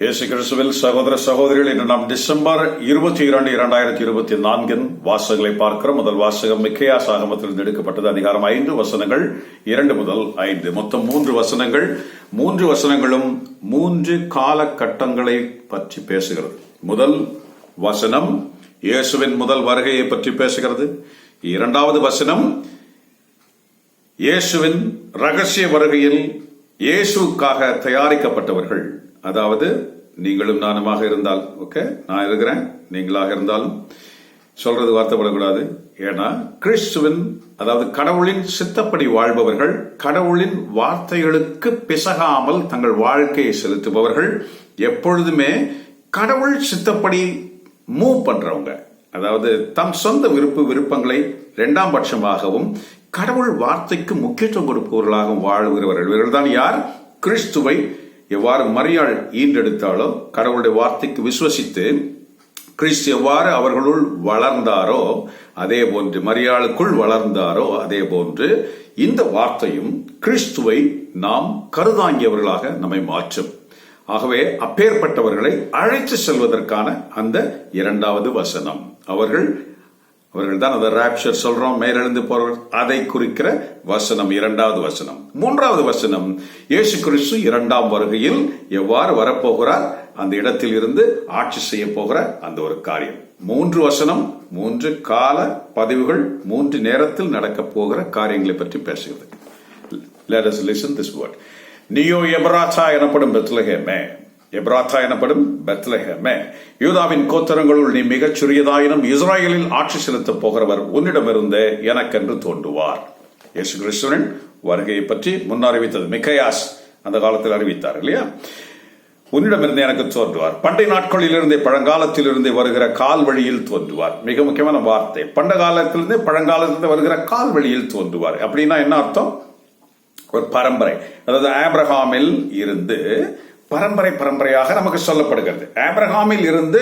இயேசு கிறிஸ்துவில் சகோதர சகோதரிகள், இன்று நாம் டிசம்பர் 22, 2024 வாசகங்களை பார்க்கிறோம். முதல் வாசகம் மிக்கேயாஸ் ஆகமத்திலிருந்து எடுக்கப்பட்டது. அதிகாரம் 5 வசனங்கள் 2 முதல் 5, மொத்தம் 3 வசனங்கள். 3 வசனங்களும் 3 காலகட்டங்களை பற்றி பேசுகிறது. முதல் வசனம் இயேசுவின் முதல் வருகையை பற்றி பேசுகிறது. இரண்டாவது வசனம் இயேசுவின் ரகசிய வருகையில் இயேசுக்காக தயாரிக்கப்பட்டவர்கள், அதாவது நீங்களும் நானுமாக இருந்தால், ஓகே, நான் இருக்கிறேன், நீங்களாக இருந்தாலும் சொல்றது வார்த்தைப்படக்கூடாது. ஏன்னா கிறிஸ்துவின், அதாவது கடவுளின் சித்தப்படி வாழ்பவர்கள், கடவுளின் வார்த்தைகளுக்கு பிசகாமல் தங்கள் வாழ்க்கையை செலுத்துபவர்கள், எப்பொழுதுமே கடவுள் சித்தப்படி மூவ் பண்றவங்க, அதாவது தம் சொந்த விருப்பங்களை இரண்டாம் பட்சமாகவும் கடவுள் வார்த்தைக்கு முக்கியத்துவம் கொடுப்பவர்களாகவும் வாழ்கிறவர்கள். இவர்கள் தான் யார்? கிறிஸ்துவை எவ்வாறு மரியாள் ஈன்றெடுத்தாலோ, கடவுளுடைய வார்த்தைக்கு விசுவசித்து கிறிஸ்து எவ்வாறு அவர்களுள் வளர்ந்தாரோ அதே போன்று, மரியாளுக்குள் வளர்ந்தாரோ அதே போன்று இந்த வார்த்தையும் கிறிஸ்துவை நாம் கருதாங்கியவர்களாக நம்மை மாற்றும். ஆகவே அப்பேற்பட்டவர்களை அழைத்து செல்வதற்கான அந்த இரண்டாவது வசனம், அவர்கள் தான் அதை ராப்சர் சொல்றோம், மேலெழுந்து போறவர், அதை குறிக்கிற வசனம் இரண்டாவது வசனம். மூன்றாவது வசனம் இயேசு கிறிஸ்து இரண்டாம் வருகையில் எவ்வாறு வரப்போகிறார், அந்த இடத்தில் இருந்து ஆட்சி செய்ய போகிற அந்த ஒரு காரியம். 3 வசனம், 3 கால பதிவுகள், 3 நேரத்தில் நடக்க போகிற காரியங்களை பற்றி பேசுகிறது. Let us listen this word. நீயோ எப்ராத்தா எனப்படும் பெத்லகேமே, எப்ராத்தா எனப்படும் பெத்லகேமே, யூதாவின் கோத்திரங்களுள் நீ மிகச் சிறியதாயினும் இஸ்ராயலில் ஆட்சி செலுத்தப் போகிறவர் உன்னிடமிருந்தே எனக்கென்று தோன்றுவார். இயேசு கிறிஸ்துவின் வருகையை பற்றி முன் அறிவித்தது மிக்கேயாஸ் அந்த காலத்தில் அறிவித்தார் இல்லையா? உன்னிடமிருந்தே எனக்கு தோன்றுவார், பண்டை நாட்களிலிருந்தே பழங்காலத்திலிருந்தே வருகிற கால் வழியில் தோன்றுவார். மிக முக்கியமான வார்த்தை, பண்ட காலத்திலிருந்தே பழங்காலத்திலிருந்து வருகிற கால் வழியில் தோன்றுவார். அப்படின்னா என்ன அர்த்தம்? ஒரு பரம்பரை, அதாவது ஆபிரகாமில் இருந்து பரம்பரையாக நமக்கு சொல்லப்படுகிறது. ஆபிரகாமில் இருந்து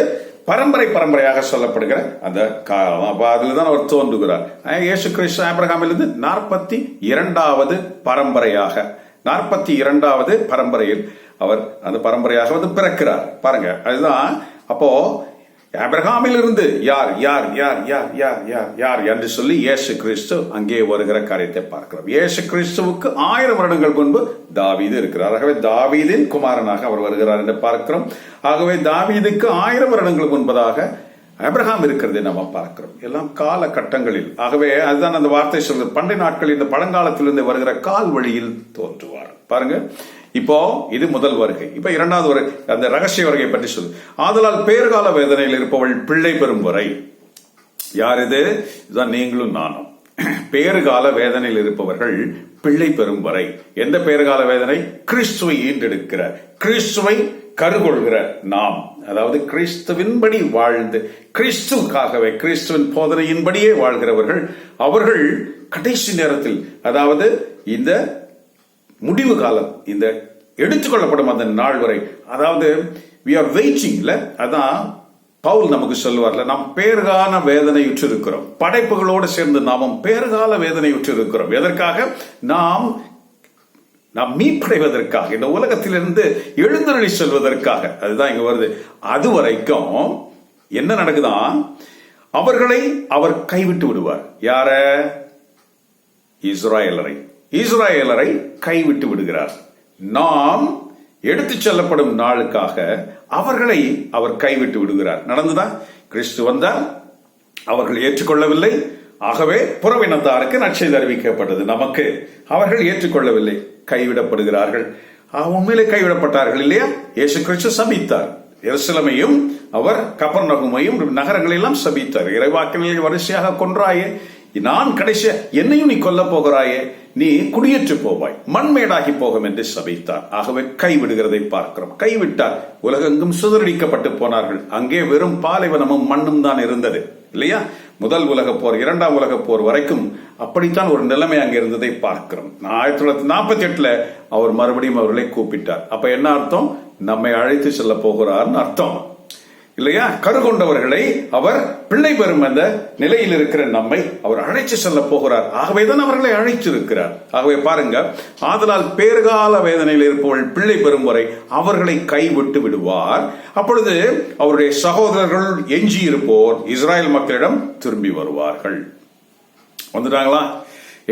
பரம்பரையாக சொல்லப்படுகிற அந்த காலம், அதுலதான் அவர் தோன்றுகிறார். இயேசு கிறிஸ்து ஆபிரகாமில் இருந்து 42வது பரம்பரையாக, 42வது பரம்பரையில் அவர் அந்த பரம்பரையாக வந்து பிறக்கிறார். பாருங்க, அதுதான். அப்போ ஆபிரகாமில் இருந்து யார் யார் யார் யார் யார் யார் யார் என்று சொல்லி இயேசு கிறிஸ்து அங்கே வருகிற காரியத்தை பார்க்கிறோம். இயேசு கிறிஸ்துவுக்கு 1000 வருடங்கள் முன்பு தாவீது இருக்கிறார். ஆகவே தாவீதின் குமாரனாக அவர் வருகிறார் என்று பார்க்கிறோம். ஆகவே தாவீதுக்கு 1000 வருடங்கள் முன்பதாக ஆபிரகாம் இருக்கிறதை நம்ம பார்க்கிறோம். எல்லாம் காலகட்டங்களில். ஆகவே அதுதான் அந்த வார்த்தை சொல்றது, பண்டை நாட்களில் இந்த பழங்காலத்திலிருந்து வருகிற கால் வழியில் தோன்றுவார். பாருங்க, இப்போ இது முதல் வருகை. இப்ப இரண்டாவது வருகை, அந்த ரகசிய வருகை பற்றி சொல்லு. ஆதலால் பேறுகால வேதனையில் இருப்பவள் பிள்ளை பெறும் வரை. யார் இது? இதுதான் நீங்களும் நானும். பேறுகால வேதனையில் இருப்பவர்கள் பிள்ளை பெறும் வரை. எந்த பேறுகால வேதனை? கிறிஸ்துவை ஈண்டெடுக்கிற, கிறிஸ்துவை கருகொள்கிற நாம், அதாவது கிறிஸ்துவின்படி வாழ்ந்து கிறிஸ்துவுக்காகவே, கிறிஸ்துவின் போதனையின்படியே வாழ்கிறவர்கள், அவர்கள் கடைசி நேரத்தில், அதாவது இந்த முடிவு காலம், இந்த எடுத்துக்கொள்ளப்படும் அந்த நாள் வரை, அதாவது we are waiting. அதான் பவுல் நமக்கு சொல்லுவார்ல, நாம் பேறுகால வேதனையுற்று இருக்கிறோம். படைப்புகளோடு சேர்ந்து நாமும் பேறுகால வேதனையுற்று இருக்கிறோம். எதற்காக? நாம் மீட்படைவதற்காக, இந்த உலகத்திலிருந்து எழுந்தருளி செல்வதற்காக. அதுதான் இங்க வருது. அது வரைக்கும் என்ன நடக்குதான்? அவர்களை அவர் கைவிட்டு விடுவார். யார? இஸ்ராயலரை கைவிட்டு விடுகிறார். நாம் எடுத்துச் செல்லப்படும் நாளுக்காக அவர்களை அவர் கைவிட்டு விடுகிறார். நடந்துதான். கிறிஸ்து வந்தார், அவர்கள் ஏற்றுக்கொள்ளவில்லை. ஆகவே புறவினத்தாருக்கு நற்செய்தி அறிவிக்கப்பட்டது. நமக்கு அவர்கள் ஏற்றுக்கொள்ளவில்லை, கைவிடப்படுகிறார்கள். உண்மையிலே கைவிடப்பட்டார்கள் இல்லையா? இயேசு கிறிஸ்து சபித்தார். எருசலேமையும் அவர் கப்பர்நகூமையும் நகரங்களெல்லாம் சபித்தார். இறைவாக்கினை வரிசையாக கொன்றாயே, நான் கடைசியா என்னையும் நீ கொல்ல போகிறாயே, நீ குடியேற்று போவாய், மண்மேடாகி போகும் என்று சபித்தார். ஆகவே கைவிடுகிறதை பார்க்கிறோம். கைவிட்டார். உலகெங்கும் சிதறடிக்கப்பட்டு போனார்கள். அங்கே வெறும் பாலைவனமும் மண்ணும் தான் இருந்தது இல்லையா? முதல் உலகப் போர், 2ஆம் உலகப் போர் வரைக்கும் அப்படித்தான் ஒரு நிலைமை அங்கே இருந்ததை பார்க்கிறோம். 1948 அவர் மறுபடியும் அவர்களை கூப்பிட்டார். அப்ப என்ன அர்த்தம்? நம்மை அழைத்து செல்ல போகிறார்னு அர்த்தம். இல்லையா? கருகொண்டவர்களை அவர் பிள்ளை பெறும் அந்த நிலையில் இருக்கிற நம்மை அவர் அழைத்து செல்ல போகிறார். ஆகவேதான் அவர்களை அழைத்திருக்கிறார். ஆகவே பாருங்க, ஆதலால் பேறுகால வேதனையில் இருப்பவர்கள் பிள்ளை பெறும் வரை அவர்களை கைவிட்டு விடுவார். அப்பொழுது அவருடைய சகோதரர்கள் எஞ்சி இருப்போர் இஸ்ராயல் மக்களிடம் திரும்பி வருவார்கள். வந்துட்டாங்களா?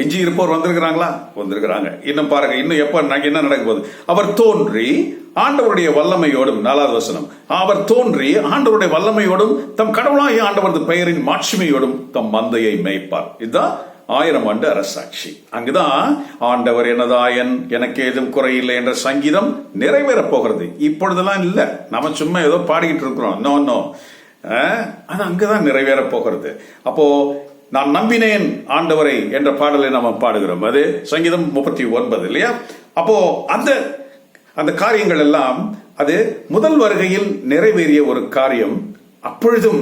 எஞ்சி இருப்போர் வந்திருக்கிறாங்களா? வந்திருக்கிறாங்க. இன்னும் பாருங்க, இன்னும் எப்ப என்ன நடக்க போகுது? அவர் தோன்றி ஆண்டவருடைய வல்லமையோடும், 4வது வசனம், அவர் தோன்றி ஆண்டவருடைய வல்லமையோடும் தம் கடவுளாகிய ஆண்டவரது பெயரின் மாட்சிமையோடும் தம் மந்தையை மேய்ப்பார். இதுதான் 1000 ஆண்டு அரசாட்சி. அங்குதான் ஆண்டவர் எனதாயன், எனக்கு ஏதும் குறையில்லை என்ற சங்கீதம் நிறைவேறப் போகிறது. இப்பொழுதெல்லாம் இல்ல, நம்ம சும்மா ஏதோ பாடிக்கிட்டு இருக்கிறோம். நோ, அது அங்குதான் நிறைவேறப் போகிறது. அப்போ நான் நம்பினேன் ஆண்டவரை என்ற பாடலை நாம பாடுகிறோம். அது சங்கீதம் 39 இல்லையா? அப்போ அந்த காரியங்கள் எல்லாம் அது முதல் வருகையில் நிறைவேறிய ஒரு காரியம். அப்பொழுதும்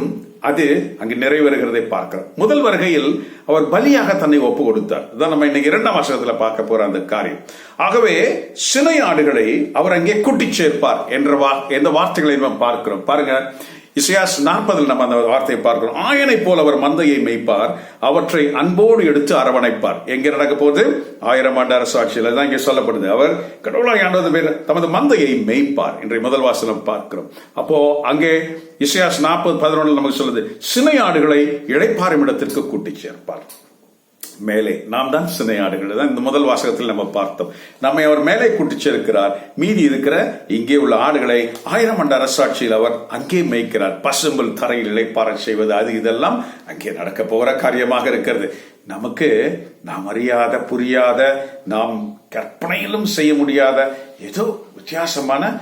அது அங்கு நிறைவேறுகிறதை பார்க்கிறோம். முதல் வருகையில் அவர் பலியாக தன்னை ஒப்பு கொடுத்தார். அதான் நம்ம இன்னைக்கு 2ஆம் வசனத்துல பார்க்க போற அந்த காரியம். ஆகவே சினை ஆடுகளை அவர் அங்கே கூட்டிச் சேர்ப்பார் என்ற வார்த்தைகளை நம்ம பார்க்கிறோம். பாருங்க, இசையாஸ் 40 நம்ம அந்த வார்த்தையை பார்க்கிறோம். ஆயனை போல் அவர் மந்தையை மேய்ப்பார், அவற்றை அன்போடு எடுத்து அரவணைப்பார். எங்க நடக்க போது? 1000 ஆண்டு அரசாட்சியில் தான் இங்கே சொல்லப்படுது. அவர் கடவுளாய் ஆண்டவர் தமது மந்தையை மேய்ப்பார் என்ற முதல் வாசனம் பார்க்கிறோம். அப்போ அங்கே இசையாஸ் 40:11 நமக்கு சொல்லுது, சினை ஆடுகளை இளைப்பாறும் இடத்திற்கு கூட்டி சேர்ப்பார். மேலே நாம் தான் சினை ஆடுகள் தான் இந்த முதல் வாசகத்தில் நம்ம பார்த்தோம். நம்மை அவர் மேலே கூட்டிச் சேர்க்கிறார். மீதி இருக்கிற இங்கே உள்ள ஆடுகளை 1000 ஆண்டு அரசாட்சியில் அவர் அங்கே மேய்க்கிறார். பசும்பல் தரையில் இளைப்பாற செய்வது, அது இதெல்லாம் அங்கே நடக்க போகிற காரியமாக இருக்கிறது. நமக்கு நாம் அறியாத, புரியாத, நாம் கற்பனையிலும் செய்ய முடியாத ஏதோ வித்தியாசமான,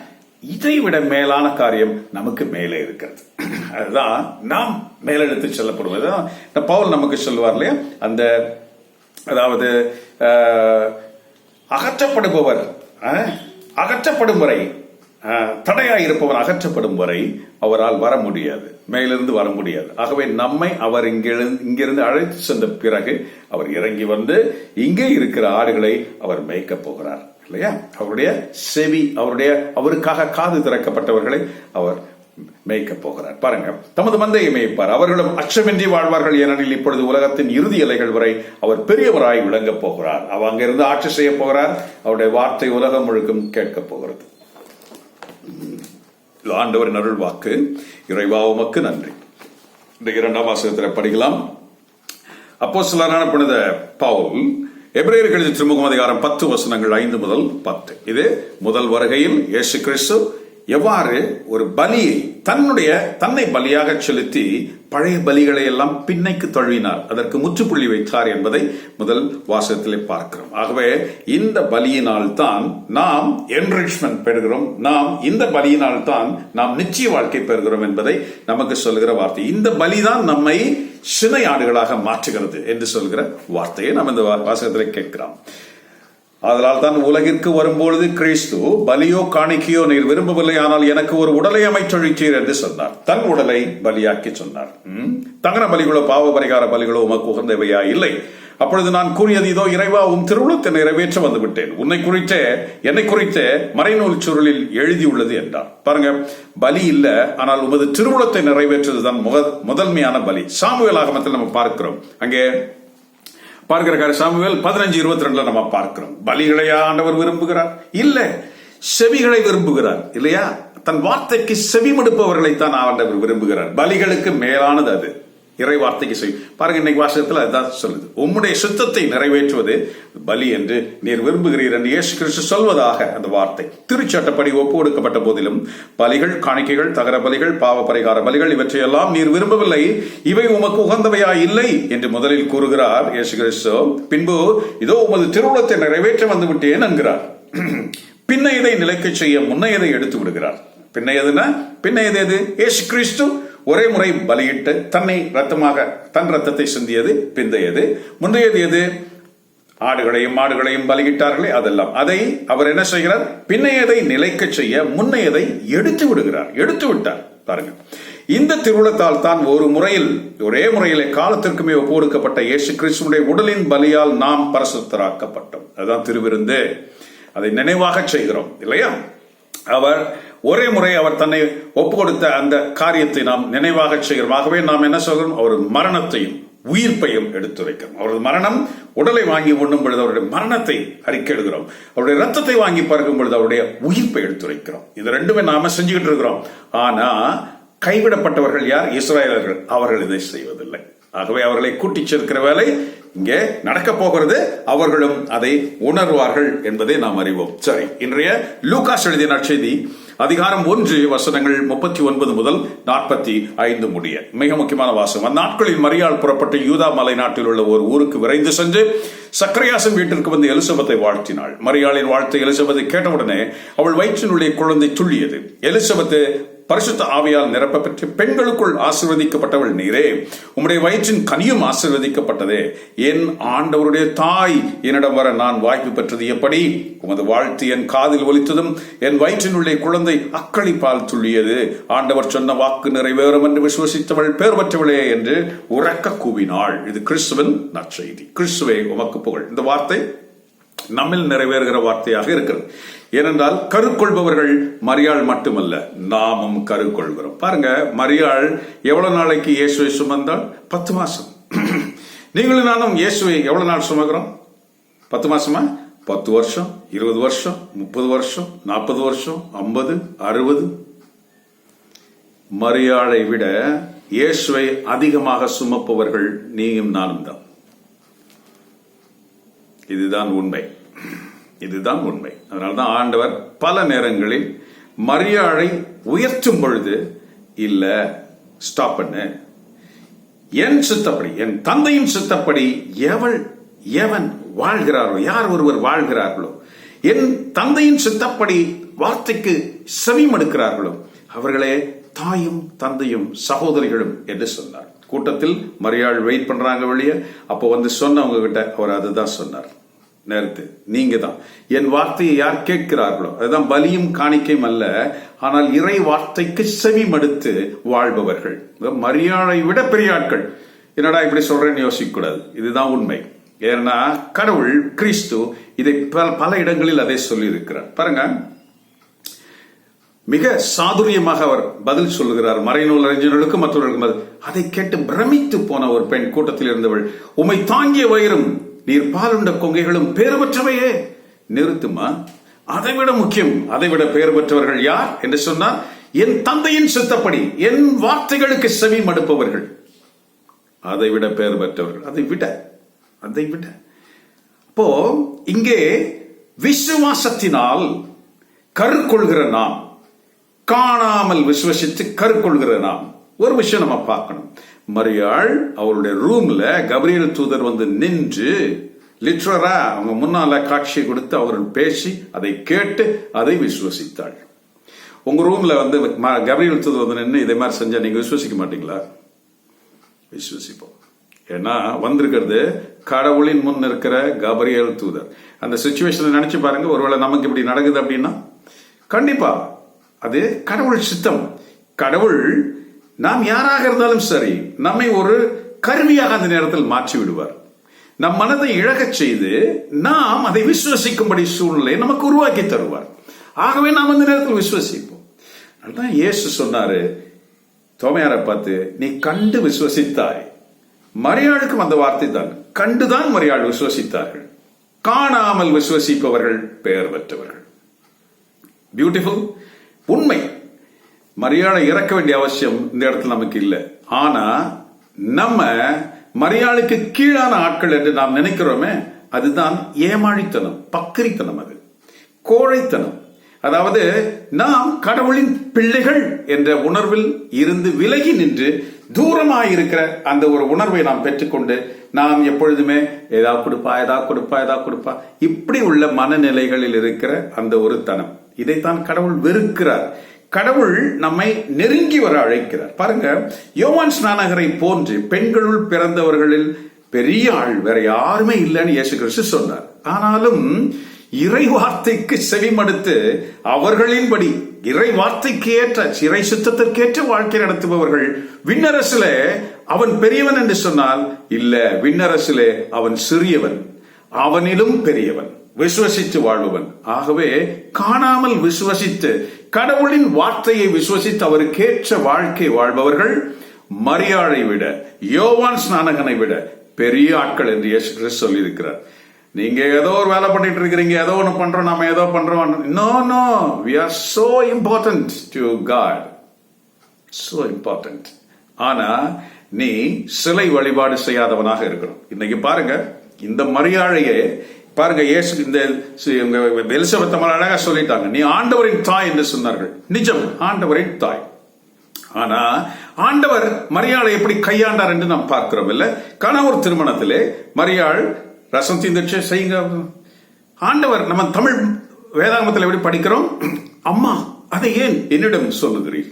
இதைவிட மேலான காரியம் நமக்கு மேலே இருக்கிறது. அதுதான் நாம் மேலெடுத்து செல்லப்படுவது. பவுல் நமக்கு சொல்லுவார் இல்லையா, அந்த அதாவது அகற்றப்படுபவர் அகற்றப்படும் வரை, தடையாய் இருப்பவர் அகற்றப்படும் வரை அவரால் வர முடியாது, மேலிருந்து வர முடியாது. ஆகவே நம்மை அவர் இங்கிருந்து அழைத்து சென்ற பிறகு அவர் இறங்கி வந்து இங்கே இருக்கிற ஆடுகளை அவர் மேய்க்க போகிறார் இல்லையா? அவருடைய செவி, அவருக்காக காது திறக்கப்பட்டவர்களை அவர் மேய்க்க போகிறார். பாருங்க, தமது மந்தையை மேய்ப்பார், அவர்களும் அச்சமின்றி வாழ்வார்கள். ஏனெனில் இப்பொழுது உலகத்தின் இறுதி எல்லைகள் வரை அவர் பெரியவராய் விளங்க போகிறார். அவர் அங்கிருந்து ஆட்சி செய்ய போகிறார். அவருடைய வார்த்தை உலகம் முழுக்கும் கேட்க போகிறது. ஆண்டவரின் அருள் வாக்கு. இறைவா உமக்கு நன்றி. இந்த 2ஆம் வாசகத்தில் படிக்கலாம். அப்போஸ்தலரான புனித பவுல் எபிரேயருக்கு எழுதிய திருமுகம் அதிகாரம் 10 வசனங்கள் 5 முதல் 10. இது முதல் வருகையில் இயேசு கிறிஸ்து எவ்வாறு ஒரு பலியை தன்னை பலியாக செலுத்தி பழைய பலிகளை எல்லாம் பின்னைக்கு தழுவினார், அதற்கு முற்றுப்புள்ளி வைத்தார் என்பதை முதல் வாசகத்திலே பார்க்கிறோம். ஆகவே இந்த பலியினால் தான் நாம் என்ரிச்மென்ட் பெறுகிறோம், இந்த பலியினால் தான் நாம் நிச்சய வாழ்க்கை பெறுகிறோம் என்பதை நமக்கு சொல்கிற வார்த்தை. இந்த பலிதான் நம்மை சினை ஆடுகளாக மாற்றுகிறது என்று சொல்கிற வார்த்தையை நாம் இந்த வாசகத்திலே கேட்கிறோம். அதனால் தான் உலகிற்கு வரும்பொழுது கிறிஸ்து பலியோ காணிக்கையோ நீர் விரும்பவில்லை, ஆனால் எனக்கு ஒரு உடலை அமைச்சொழித்தீர் என்று சொன்னார். தன் உடலை பலியாக்கி சொன்னார். தகன பலிகளோ பாவ பரிகார பலிகளோ உமக்கு உகந்தவையா இல்லை. அப்பொழுது நான் கூறியது, இதோ இறைவா உம் திருவுளத்தை நிறைவேற்ற வந்து விட்டேன், என்னை குறித்த மறைநூல் சுருளில் எழுதியுள்ளது என்றார். பாருங்க, பலி இல்ல, ஆனால் உமது திருவுளத்தை நிறைவேற்றுவதுதான் முதன்மையான பலி. சாமுவேல் ஆகமத்தில் நம்ம பார்க்கிறோம். அங்கே பார்க்கிற சாமுவேல் 15:22 நம்ம பார்க்கிறோம். பலிகளையா ஆண்டவர் விரும்புகிறார்? இல்ல, செவிகளை விரும்புகிறார் இல்லையா? தன் வார்த்தைக்கு செவிமடுப்பவர்களை தான் ஆண்டவர் விரும்புகிறார். பலிகளுக்கு மேலானது அது இறை வார்த்தைக்கு செவி. பாருங்க, இன்னைக்கு வாசகத்தில் அதுதான் சொல்லுது, உம்முடைய சித்தத்தை நிறைவேற்றுவது பலி என்று நீர் விரும்புகிறீர் என்று இயேசு கிறிஸ்து சொல்வதாக அந்த வார்த்தை. திருச்சட்டப்படி ஒப்பு கொடுக்கப்பட்ட போதிலும் பலிகள், காணிக்கைகள், தகர பலிகள், பாவ பரிகார பலிகள் இவற்றையெல்லாம் நீர் விரும்பவில்லை, இவை உமக்கு உகந்தவையா இல்லை என்று முதலில் கூறுகிறார் இயேசு கிறிஸ்து. பின்பு இதோ உமது திருவுளத்தை நிறைவேற்ற வந்து விட்டேன் என்கிறார். பின்னையதை நிலைக்க செய்ய முன்னையதை எடுத்து விடுகிறார். பின்னையது எது? இயேசு கிறிஸ்து ஒரே முறை பலியிட்டு தன் ரத்தத்தை சிந்தியது பிந்தையது. முந்தையது எது? ஆடுகளையும் மாடுகளையும் பலியிட்டார்களே, அதெல்லாம். அதை அவர் என்ன செய்கிறார்? பின்னையதை நிலைக்க செய்ய முன்னையதை எடுத்து விட்டார். பாருங்க, இந்த திருவுளத்தால் தான் ஒரே முறையிலே காலத்திற்குமே ஒப்பு கொடுக்கப்பட்ட இயேசு கிறிஸ்துவினுடைய உடலின் பலியால் நாம் பரிசுத்தராக்கப்பட்டோம். அதுதான் திருவிருந்து. அதை நினைவாக செய்கிறோம் இல்லையா? அவர் ஒரே முறை அவர் தன்னை ஒப்பு கொடுத்த அந்த காரியத்தை நாம் நினைவாக செய்கிறோம். ஆகவே நாம் என்ன சொல்கிறோம்? அவர் மரணத்தையும் உயிர்ப்பையும் எடுத்துரைக்கிறோம். அவரது மரணம், உடலை வாங்கி உண்ணும் பொழுது அவருடைய மரணத்தை அறிக்கையிடுகிறோம். அவருடைய ரத்தத்தை வாங்கி பருகும் பொழுது அவருடைய உயிர்ப்பை எடுத்துரைக்கிறோம். இது ரெண்டுமே நாம செஞ்சுக்கிட்டு இருக்கிறோம். ஆனா கைவிடப்பட்டவர்கள் யார்? இஸ்ராயலர்கள். அவர்கள் இதை செய்வதில்லை. ஆகவே அவர்களை கூட்டிச் சேர்க்கிற வேலை இங்கே நடக்க போகிறது. அவர்களும் அதை உணர்வார்கள் என்பதை நாம் அறிவோம். சரி, இன்றைய லூகாஸ் எழுதிய நற்செய்தி அதிகாரம் 1 வசனங்கள் 39 முதல் 45 முடிய மிக முக்கியமான வாசகம். அந்நாட்களில் மரியாள் புறப்பட்டு யூதா மலை நாட்டில் உள்ள ஒரு ஊருக்கு விரைந்து சென்று சக்கரையாசன் வீட்டிற்கு வந்து எலிசபெத்தை வாழ்த்தினாள். மரியாளின் வாழ்த்தை எலிசபெத்தை கேட்டவுடனே அவள் வயிற்றினுடைய குழந்தை துள்ளியது. எலிசபெத்து பரிசுத்த ஆவியால் நிரப்ப பெற்று பெண்களுக்குள் ஆசீர்வதிக்கப்பட்டவள் நீரே, உம்முடைய வயிற்றின் கனியும் ஆசீர்வதிக்கப்பட்டதே. என் ஆண்டவருடைய தாய் என்னிடம் வர நான் வாய்ப்பு பெற்றது எப்படி? உமது வாழ்த்து என் காதில் ஒலித்ததும் என் வயிற்றினுடைய குழந்தை அக்களிப்பால் துள்ளியது. ஆண்டவர் சொன்ன வாக்கு நிறைவேறும் என்று விசுவசித்தவள் பேர் பெற்றவளே என்று உரக்க கூவினாள். இது கிறிஸ்துவின் நற்செய்தி. கிறிஸ்துவே உமக்கு புகழ். இந்த வார்த்தை நம்மில் நிறைவேறுகிற வார்த்தையாக இருக்கிறது. ஏனென்றால் கருக்கொள்பவர்கள் மரியாள் மட்டுமல்ல, நாமும் கருக்கொள்கிறோம். பாருங்க, மரியாள் எவ்வளவு நாளைக்கு இயேசுவை சுமந்தாள்? 10 மாசம். நீங்களும் நானும் இயேசுவை எவ்வளவு நாள் சுமக்கிறோம்? 10 மாசமா? 10 வருஷம், 20 வருஷம், 30 வருஷம், 40 வருஷம், 50, 60. மரியாளை விட இயேசுவை அதிகமாக சுமப்பவர்கள் நீயும் நானும் தான். இதுதான் உண்மை. இதுதான் உண்மை. அதனால்தான் ஆண்டவர் பல நேரங்களில் மரியாளை உயர்த்தும் பொழுது, இல்ல ஸ்டாப் பண்ணு, என் சித்தப்படி, என் தந்தையின் சித்தப்படி எவன் வாழ்கிறாரோ, யார் ஒருவர் வாழ்கிறார்களோ, என் தந்தையின் சித்தப்படி வார்த்தைக்கு செவிமடுக்கிறார்களோ அவர்களே தாயும் தந்தையும் சகோதரிகளும் என்று சொன்னார். கூட்டத்தில் மரியாள் வெயிட் பண்றாங்க வெளியே. அப்போ வந்து சொன்னவங்க கிட்ட அவர் அதுதான் சொன்னார். நேரத்து நீங்க தான் என் வார்த்தையை யார் கேட்கிறார்களோ, அதுதான் பலியும் காணிக்கையும் அல்ல, ஆனால் இறை வார்த்தைக்கு செவி மடுத்து வாழ்பவர்கள். மரியாளை விட பெரிய ஆட்கள். என்னடா இப்படி சொல்றேன்னு யோசிக்க கூடாது. இதுதான் உண்மை. ஏன்னா கடவுள் கிறிஸ்து இதை பல இடங்களில் அதை சொல்லி இருக்கிறார். பாருங்க, மிக சாதுரியமாக அவர் பதில் சொல்லுகிறார் மறைநூல் அறிஞர்களுக்கு மற்றவர்களுக்கும். அதை கேட்டு பிரமித்து போன ஒரு பெண் கூட்டத்தில் இருந்தவள், உம்மை தாங்கிய வயிறும் நீர் பாலுண்ட கொங்கைகளும் பேறு பெற்றவையே. நிறுத்துமா, அதைவிட முக்கியம், அதைவிட பேறு பெற்றவர்கள் யார் என்று சொன்னால், என் தந்தையின் சித்தப்படி என் வார்த்தைகளுக்கு செவி மடுப்பவர்கள். அதைவிட பேறு பெற்றவர்கள். அதை விட அப்போ இங்கே விசுவாசத்தினால் கருக்கொள்கிற நாம், காணாமல் விசுவசித்து கருக்கொள்கிற நாம், ஒரு விஷயம் நம்ம பார்க்கணும். மரியாள் அவருடைய ரூம்ல கபிரியேல் தூதர் வந்து நின்று லிட்ரரா அவங்க முன்னால காட்சியை கொடுத்து அவர்கள் பேசி அதை கேட்டு அதை விசுவசித்தாள். உங்க ரூம்ல வந்து கபிரியேல் தூதர் வந்து நின்று இதே மாதிரி செஞ்சா நீங்க விசுவசிக்க மாட்டீங்களா? விசுவசிப்போம். ஏன்னா வந்திருக்கிறது கடவுளின் முன் இருக்கிற கபிரியேல் தூதர். அந்த சிச்சுவேஷனை நினைச்சு பாருங்க. ஒருவேளை நமக்கு இப்படி நடக்குது அப்படின்னா கண்டிப்பா அது கடவுள் சித்தம். கடவுள் நாம் யாராக இருந்தாலும் சரி நம்மை ஒரு கருவியாக அந்த நேரத்தில் மாற்றி விடுவார். நம் மனதை இழகச் செய்து நாம் அதை விசுவசிக்கும்படி சூழ்நிலை நமக்கு உருவாக்கி தருவார். ஆகவே நாம் அந்த நேரத்தில் விசுவசிப்போம். அதுதான் இயேசு சொன்னாரு தோமையாரை பார்த்து, நீ கண்டு விசுவசித்தாய். மரியாளுக்கும் அந்த வார்த்தை தான், கண்டுதான் மரியாள் விசுவசித்தார்கள். காணாமல் விசுவசிப்பவர்கள் பெயர் பெற்றவர்கள். பியூட்டிஃபுல் உண்மை. மரியாளை இறக்க வேண்டிய அவசியம் இந்த இடத்துல நமக்கு இல்லை. ஆனா நம்ம மரியாளுக்கு கீழான ஆட்கள் என்று நாம் நினைக்கிறோமே, அதுதான் ஏமாழித்தனம், பக்கிரித்தனம், அது கோழைத்தனம். அதாவது நாம் கடவுளின் பிள்ளைகள் என்ற உணர்வில் இருந்து விலகி நின்று தூரமாயிருக்கிற அந்த ஒரு உணர்வை நாம் பெற்றுக்கொண்டு நாம் எப்பொழுதுமே ஏதாவது கொடுப்பா இப்படி உள்ள மனநிலைகளில் இருக்கிற அந்த ஒரு தனம், இதைத்தான் கடவுள் வெறுக்கிறார். கடவுள் நம்மை நெருங்கி வர அழைக்கிறார். பாருங்க, யோவான் ஸ்நானகரை போன்று பெண்களுள் பிறந்தவர்களில் பெரிய ஆள் வேற யாருமே இல்லைன்னு இயேசு கிறிஸ்து சொன்னார். ஆனாலும் இறை வார்த்தைக்கு செவிமடுத்து அவர்களின்படி இறை வார்த்தைக்கு ஏற்ற இறை சித்தத்திற்கேற்ற வாழ்க்கை நடத்துபவர்கள் விண்ணரசிலே அவன் பெரியவன் என்று சொன்னால் இல்ல, விண்ணரசிலே அவன் சிறியவன், அவனிலும் பெரியவன், விசுவசித்து வாழ்பவன். ஆகவே காணாமல் விசுவசித்து கடவுளின் வார்த்தையை விசுவசித்து அவருக்கேற்ற வாழ்க்கை வாழ்பவர்கள் மரியாளை விட, யோவான் ஸ்நானகனை விட பெரிய ஆட்கள் என்று இயேசு கிறிஸ்து சொல்லி இருக்கிறார். நீங்க ஏதோ ஒரு வேலை பண்ணிட்டு இருக்கிறீங்க, ஏதோ ஒண்ணு பண்றோம், நாம ஏதோ பண்றோம். No, we are so important to God, so important. ஆனா நீ சிலை வழிபாடு செய்யாதவனாக இருக்கணும். இன்னைக்கு பாருங்க, இந்த மரியாளையே பாருங்க, இயேசு இந்த எலிசபெத் அழகா சொல்லிட்டாங்க, நீ ஆண்டவரின் தாய் என்று சொன்னார்கள். நிஜம், ஆண்டவரின் தாய். ஆனா ஆண்டவர் மரியாளை எப்படி கையாண்டார் என்று நாம் பார்க்கிறோம். இல்ல, கணவர் திருமணத்திலே மரியாள் ரசம் தீந்துச்சு செய்யுங்க. ஆண்டவர் நம்ம தமிழ் வேதாகமத்தில் எப்படி படிக்கிறோம், அம்மா அதை ஏன் என்னிடம் சொல்லுகிறீர்,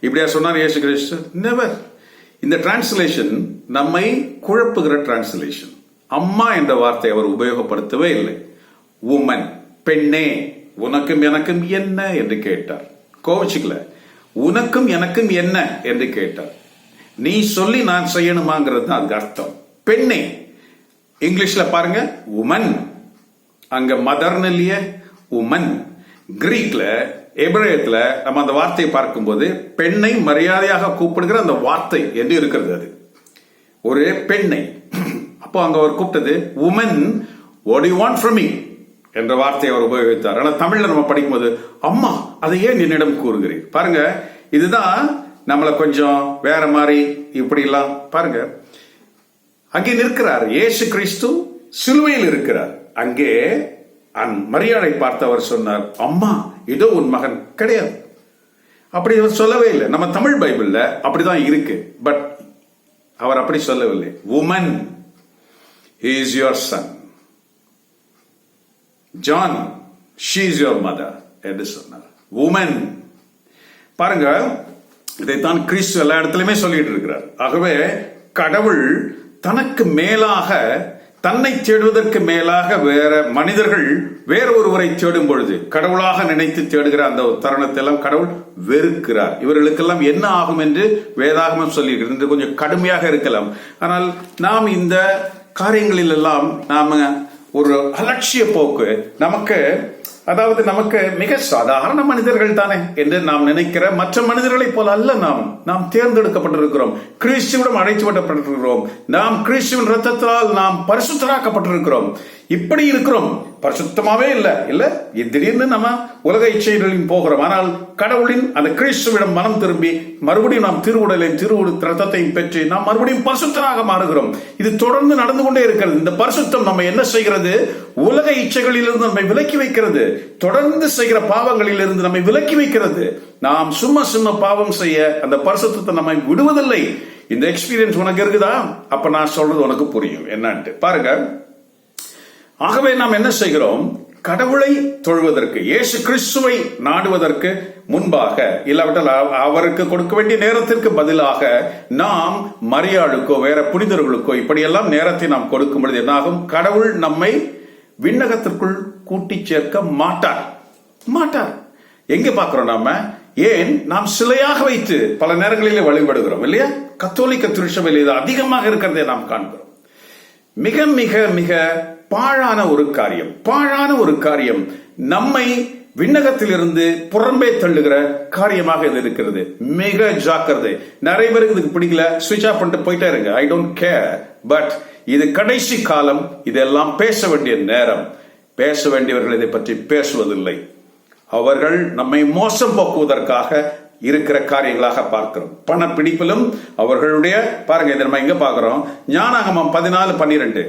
இப்படியா சொன்னார் இயேசு கிறிஸ்து? நெவர். இந்த டிரான்ஸ்லேஷன் நம்மை குழப்புகிற டிரான்ஸ்லேஷன். அம்மா என்ற வார்த்தை அவர் உபயோகப்படுத்தவே இல்லை. உமன், பெண்ணே, உனக்கும் எனக்கும் என்ன என்று கேட்டார். கோவிச்சுக்கல, உனக்கும் எனக்கும் என்ன என்று கேட்டார். நீ சொல்லி நான் செய்யணுமாங்கிறது தான் அதுக்கு அர்த்தம். பெண்ணே, இங்கிலீஷ்ல பாருங்க உமன், அங்க மதர்னு இல்லையே, உமன். கிரீக்ல, எபிரேயத்துல நம்ம அந்த வார்த்தையை பார்க்கும்போது பெண்ணை மரியாதையாக கூப்பிடுகிற அந்த வார்த்தை என்று இருக்கிறது. அது ஒரு பெண்ணை. அப்போ அங்க அவர் கூப்பிட்டது woman, what do you want from me என்ற வார்த்தையை அவர் உபயோகித்தார். ஆனா தமிழ்ல நம்ம படிக்கும்போது அம்மா அதை ஏன் என்னிடம் கூறுகிறீர். பாருங்க, இதுதான் நம்மள கொஞ்சம் வேற மாதிரி இப்படி எல்லாம் பாருங்க. அங்கே நிற்கிறார் இயேசு கிறிஸ்து, சிலுவையில் இருக்கிறார். அங்கே மரியாதை பார்த்து அவர் சொன்னார், அம்மா இதோ உன் மகன். கிடையாது, அப்படி அவர் சொல்லவே இல்லை. நம்ம தமிழ் பைபிள்ல அப்படிதான் இருக்கு, பட் அவர் அப்படி சொல்லவில்லை. Woman, he is your son. John, she is your mother என்று சொன்னார். உமன். பாருங்க, இதைத்தான் கிறிஸ்து எல்லா இடத்துலயுமே சொல்லிட்டு இருக்கிறார். ஆகவே கடவுள் தனக்கு மேலாக, தன்னை தேடுவதற்கு மேலாக வேற மனிதர்கள் வேற ஒருவரை தேடும் பொழுது கடவுளாக நினைத்து தேடுகிற அந்த தருணத்தை எல்லாம் கடவுள் வெறுக்கிறார். இவர்களுக்கெல்லாம் என்ன ஆகும் என்று வேதாகமம் சொல்லியிருக்கிறது. இது கொஞ்சம் கடுமையாக இருக்கலாம். ஆனால் நாம் இந்த காரியங்களில் எல்லாம் நாம ஒரு அலட்சிய போக்கு, நமக்கு அதாவது நமக்கு மிக சாதாரண மனிதர்கள் தானே என்று நாம் நினைக்கிற மற்ற மனிதர்களைப் போல அல்ல. நாம் தேர்ந்தெடுக்கப்பட்டிருக்கிறோம், கிறிஸ்துவிடம் அழைக்கப்பட்டிருக்கிறோம், நாம் கிறிஸ்துவின் ரத்தத்தால் நாம் பரிசுத்தராக்கப்பட்டிருக்கிறோம். இப்படி இருக்கிறோம், பரிசுத்தமாவே இல்ல திடீர்னு நம்ம உலக இச்சைகளின் போகிறோம். ஆனால் கடவுளின் அந்த கிறிஸ்துவிடம் மனம் திரும்பி மறுபடியும் நாம் திருவுடலையும் ரத்தத்தையும் பெற்று நாம் மறுபடியும் பரிசுத்தராக மாறுகிறோம். இது தொடர்ந்து நடந்து கொண்டே இருக்கிறது. இந்த பரிசுத்தம் நம்ம என்ன செய்கிறது? உலக இச்சைகளிலிருந்து நம்மை விலக்கி வைக்கிறது. தொடர்ந்து செய்கிற பாவங்களில் இருந்து நம்மை விலக்கி வைக்கிறது. நாம் சும்மா பாவம் செய்ய அந்த பரிசுத்தத்தை நம்மை விடுவதில்லை. இந்த எக்ஸ்பீரியன்ஸ் உனக்கு இருக்குதா? அப்ப நான் சொல்றது உனக்கு புரியும் என்னன்ட்டு பாருங்க. ஆகவே நாம் என்ன செய்கிறோம்? கடவுளை தொழுவதற்கு, இயேசு கிறிஸ்துவை நாடுவதற்கு முன்பாக, இல்லாவிட்டால் அவருக்கு கொடுக்க வேண்டிய நேரத்திற்கு பதிலாக நாம் மரியாளுக்கோ வேற புனிதர்களுக்கோ இப்படியெல்லாம் நேரத்தை நாம் கொடுக்கும் பொழுது என்னாகும்? கடவுள் நம்மை விண்ணகத்திற்குள் கூட்டி சேர்க்க மாட்டார். எங்க பார்க்கிறோம் நாம? ஏன் நாம் சிலையாக வைத்து பல நேரங்களிலே வழிபடுகிறோம் இல்லையா? கத்தோலிக்க திருச்சபையில் இது அதிகமாக இருக்கிறதை நாம் காண்கிறோம். மிக மிக மிக பாழான ஒரு காரியம் நம்மை விண்ணகத்திலிருந்து புறம்பே தள்ளுகிற காரியமாக இது இருக்கிறது. மிக ஜாக்கிரதை. நிறைய பேருக்கு இதுக்கு பிடிக்கல, ஸ்விட்ச் ஆஃப் பண்ணிட்டு போயிட்டே இருங்க. I don't care. பட் இது கடைசி காலம். இதெல்லாம் பேச வேண்டிய நேரம். பேச வேண்டியவர்கள் இதை பற்றி பேசுவதில்லை. அவர்கள் நம்மை மோசம் போக்குவதற்காக இருக்கிற காரியங்களாக பார்க்கிறோம். பண பிடிப்பிலும் அவர்களுடைய பாருங்க, இதை நம்ம எங்க பார்க்கிறோம்? ஞானாகமம் 14:12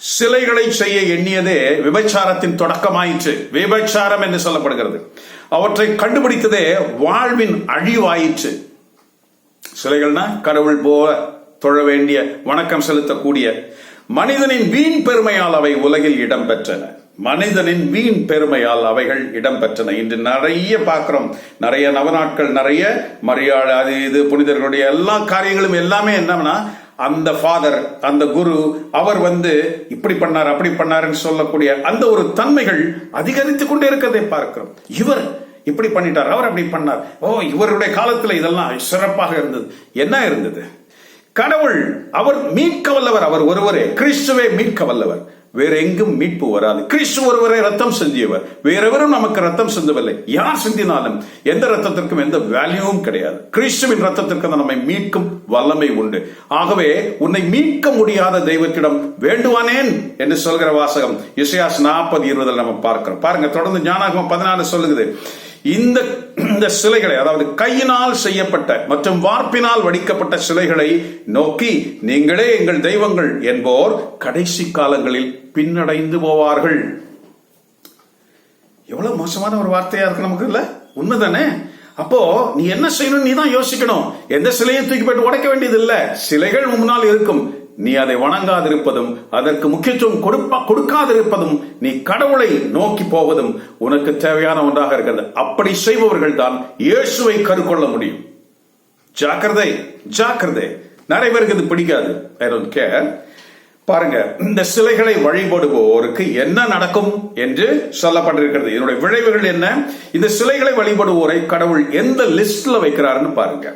சிலைகளை செய்ய எண்ணியதே விபச்சாரத்தின் தொடக்கமாயிற்று. விபச்சாரம் என்று சொல்லப்படுகிறது. அவற்றை கண்டுபிடித்ததே வாழ்வின் அழிவாயிற்று. சிலைகள்னா கடவுள் போல தொழ வேண்டிய, வணக்கம் செலுத்தக்கூடிய மனிதனின் வீண் பெருமையால் அவை உலகில் இடம்பெற்றன. அவைகள் இடம்பெற்றன. இன்று நிறைய பார்க்கிறோம். நிறைய நவநாட்கள், நிறைய மரியாதை, அது இது புனிதர்களுடைய எல்லா காரியங்களும் எல்லாமே என்னன்னா, அந்த ஃபாதர், அந்த குரு, அவர் இப்படி பண்ணார் அப்படி பண்ணாருன்னு சொல்லக்கூடிய அந்த ஒரு தன்மைகள் அதிகரித்துக் கொண்டே இருக்கிறதை பார்க்கிறோம். இவர் இப்படி பண்ணிட்டார், அவர் அப்படி பண்ணார், இவருடைய காலத்துல இதெல்லாம் சிறப்பாக இருந்தது. என்ன இருந்தது? கடவுள் அவர் மீட்க வல்லவர். அவர் ஒருவரே, கிறிஸ்துவே மீட்க வல்லவர். வேற எங்கும் மீட்பு வராது. கிறிஸ்து ஒருவரை ரத்தம் சிந்தியவர், வேறெவரும் நமக்கு ரத்தம் சிந்தவில்லை. யார் சிந்தினாலும் எந்த ரத்தத்திற்கும் எந்த வேல்யூவும் கிடையாது. கிறிஸ்துவின் ரத்தத்திற்கு நம்மை மீட்கும் வல்லமை உண்டு. ஆகவே உன்னை மீட்க முடியாத தெய்வத்திடம் வேண்டுவானேன் என்று சொல்கிற வாசகம் எசேக்கியேல் 40:20 நம்ம பார்க்கிறோம். பாருங்க, தொடர்ந்து ஞானாகமம் 14 சொல்லுகிறது, இந்த சிலைகளை, அதாவது கையினால் செய்யப்பட்ட மற்றும் வார்ப்பினால் வடிக்கப்பட்ட சிலைகளை நோக்கி நீங்களே எங்கள் தெய்வங்கள் என்போர் கடைசி காலங்களில் பின்னடைந்து போவார்கள். எவ்வளவு மோசமான ஒரு வார்த்தையா இருக்கு நமக்கு, இல்ல? உண்மைதானே? அப்போ நீ என்ன செய்யணும், நீ தான் யோசிக்கணும். எந்த சிலையும் தூக்கி போயிட்டு உடைக்க வேண்டியது இல்ல. சிலைகள் முன்னால் இருக்கும், நீ அதை வணங்காதிருப்பதும் அதற்கு முக்கியத்துவம் கொடுக்காதிருப்பதும் நீ கடவுளை நோக்கி போவதும் உனக்கு தேவையான ஒன்றாக இருக்கிறது. அப்படி செய்பவர்கள் தான் இயேசுவை கருக்கொள்ள முடியும். ஜாக்கிரதை, ஜாக்கிரதை. நிறைய பேருக்கு இது பிடிக்காது. I don't care. பாருங்க, இந்த சிலைகளை வழிபடுவோருக்கு என்ன நடக்கும் என்று சொல்லப்பட்டிருக்கிறது. இதனுடைய விளைவுகள் என்ன? இந்த சிலைகளை வழிபடுவோரை கடவுள் எந்த லிஸ்ட்ல வைக்கிறாருன்னு பாருங்க.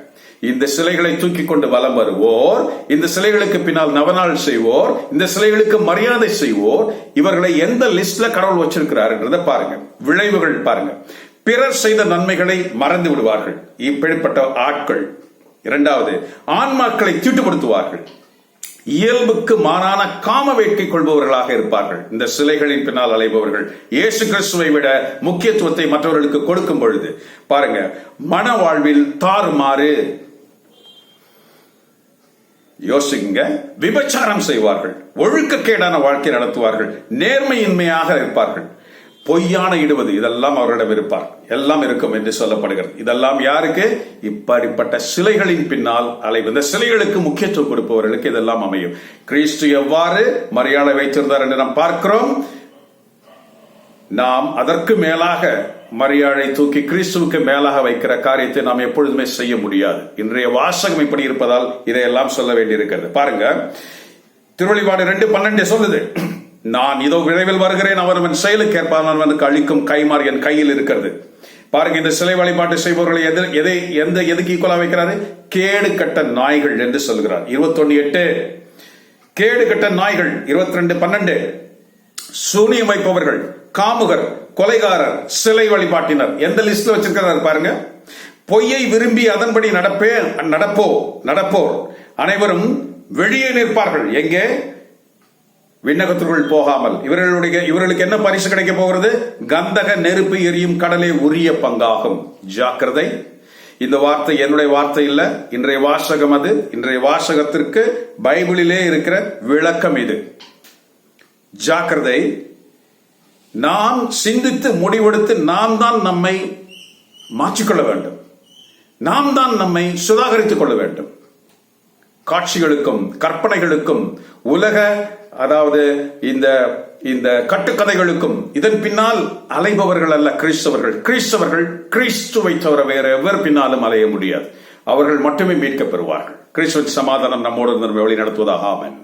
இந்த சிலைகளை தூக்கி கொண்டு வலம் வருவோர், இந்த சிலைகளுக்கு பின்னால் நவநாள் செய்வோர், இந்த சிலைகளுக்கு மரியாதை செய்வோர், இவர்களை எந்த லிஸ்ட்ல கடவுள் வச்சிருக்கிறாருன்றத பாருங்க. விளைவுகள் பாருங்க. பிறர் செய்த நன்மைகளை மறந்து விடுவார்கள், இப்படிப்பட்ட ஆட்கள். இரண்டாவது, ஆன்மாக்களை தீட்டுப்படுத்துவார்கள், இயல்புக்கு மாறான காம வேட்கை கொள்பவர்களாக இருப்பார்கள். இந்த சிலைகளின் பின்னால் அலைபவர்கள் இயேசு கிறிஸ்துவை விட முக்கியத்துவத்தை மற்றவர்களுக்கு கொடுக்கும் பொழுது பாருங்க, மன வாழ்வில் தாறுமாறு. யோசிங்க, விபச்சாரம் செய்வார்கள், ஒழுக்கக்கேடான வாழ்க்கை நடத்துவார்கள், நேர்மையின்மையாக இருப்பார்கள், பொய்யான இடுவது, இதெல்லாம் அவர்களிடம் இருப்பார். எல்லாம் இருக்கும் என்று சொல்லப்படுகிறது. இதெல்லாம் யாருக்கு? இப்படிப்பட்ட சிலைகளின் பின்னால் அலைவு, இந்த சிலைகளுக்கு முக்கியத்துவம் கொடுப்பவர்களுக்கு இதெல்லாம் அமையும். கிறிஸ்து எவ்வாறு மரியாதை வைத்திருந்தார் என்று நாம் பார்க்கிறோம். நாம் அதற்கு மேலாக மரியாதை தூக்கி கிறிஸ்துவுக்கு மேலாக வைக்கிற காரியத்தை நாம் எப்பொழுதுமே செய்ய முடியாது. இன்றைய வாசகம் இப்படி இருப்பதால் இதையெல்லாம் சொல்ல வேண்டியிருக்கிறது. பாருங்க, திருவெளிப்பாடு 2:12 சொல்லுது, நான் இதோ விரைவில் வருகிறேன், அவன் செயலுக்கு ஏற்பான் அவனுக்கு அளிக்கும் கைமாறு என் கையில் இருக்கிறது. பாருங்க, இந்த சிலை வழிபாட்டு செய்பவர்களை எதுக்கு ஈக்குவலா வைக்கிறாரு? கேடு கட்ட நாய்கள் என்று சொல்கிறார். 21:8 கேடு கட்ட நாய்கள். 22:12 சூனியம் வைப்பவர்கள், காமுகர், கொலைகாரர், சிலை வழிபாட்டினர். எந்த லிஸ்ட்ல வச்சிருக்கிறார் பாருங்க. பொய்யை விரும்பி அதன்படி நடப்போர் அனைவரும் வெளியே நிற்பார்கள். எங்கே? விண்ணகத்திற்குள் போகாமல். இவர்களுக்கு என்ன பரிசு கிடைக்க போகிறது? கந்தக நெருப்பு எரியும் கடலே உரிய பங்காகும். ஜாக்கிரதை. இந்த வார்த்தை என்னுடைய வார்த்தை இல்ல, இன்றைய வாசகம் அது. இன்றைய வாசகத்திற்கு பைபிளிலே இருக்கிற விளக்கம் இது. ஜாக்கிரதை. நாம் சிந்தித்து முடிவெடுத்து நாம் தான் நம்மை மாற்றிக்கொள்ள வேண்டும், நாம் தான் நம்மை சுதாகரித்துக் கொள்ள வேண்டும். காட்சிகளுக்கும் கற்பனைகளுக்கும் உலக, அதாவது இந்த கட்டுக்கதைகளுக்கும் இதன் பின்னால் அலைபவர்கள் அல்ல கிறிஸ்தவர்கள். கிறிஸ்துவை தவிர வேற எவர் பின்னாலும் அலைய முடியாது. அவர்கள் மட்டுமே மீட்கப் பெறுவார்கள். கிறிஸ்துவின் சமாதானம் நம்மோடு வழி நடத்துவதாக. ஆமென்.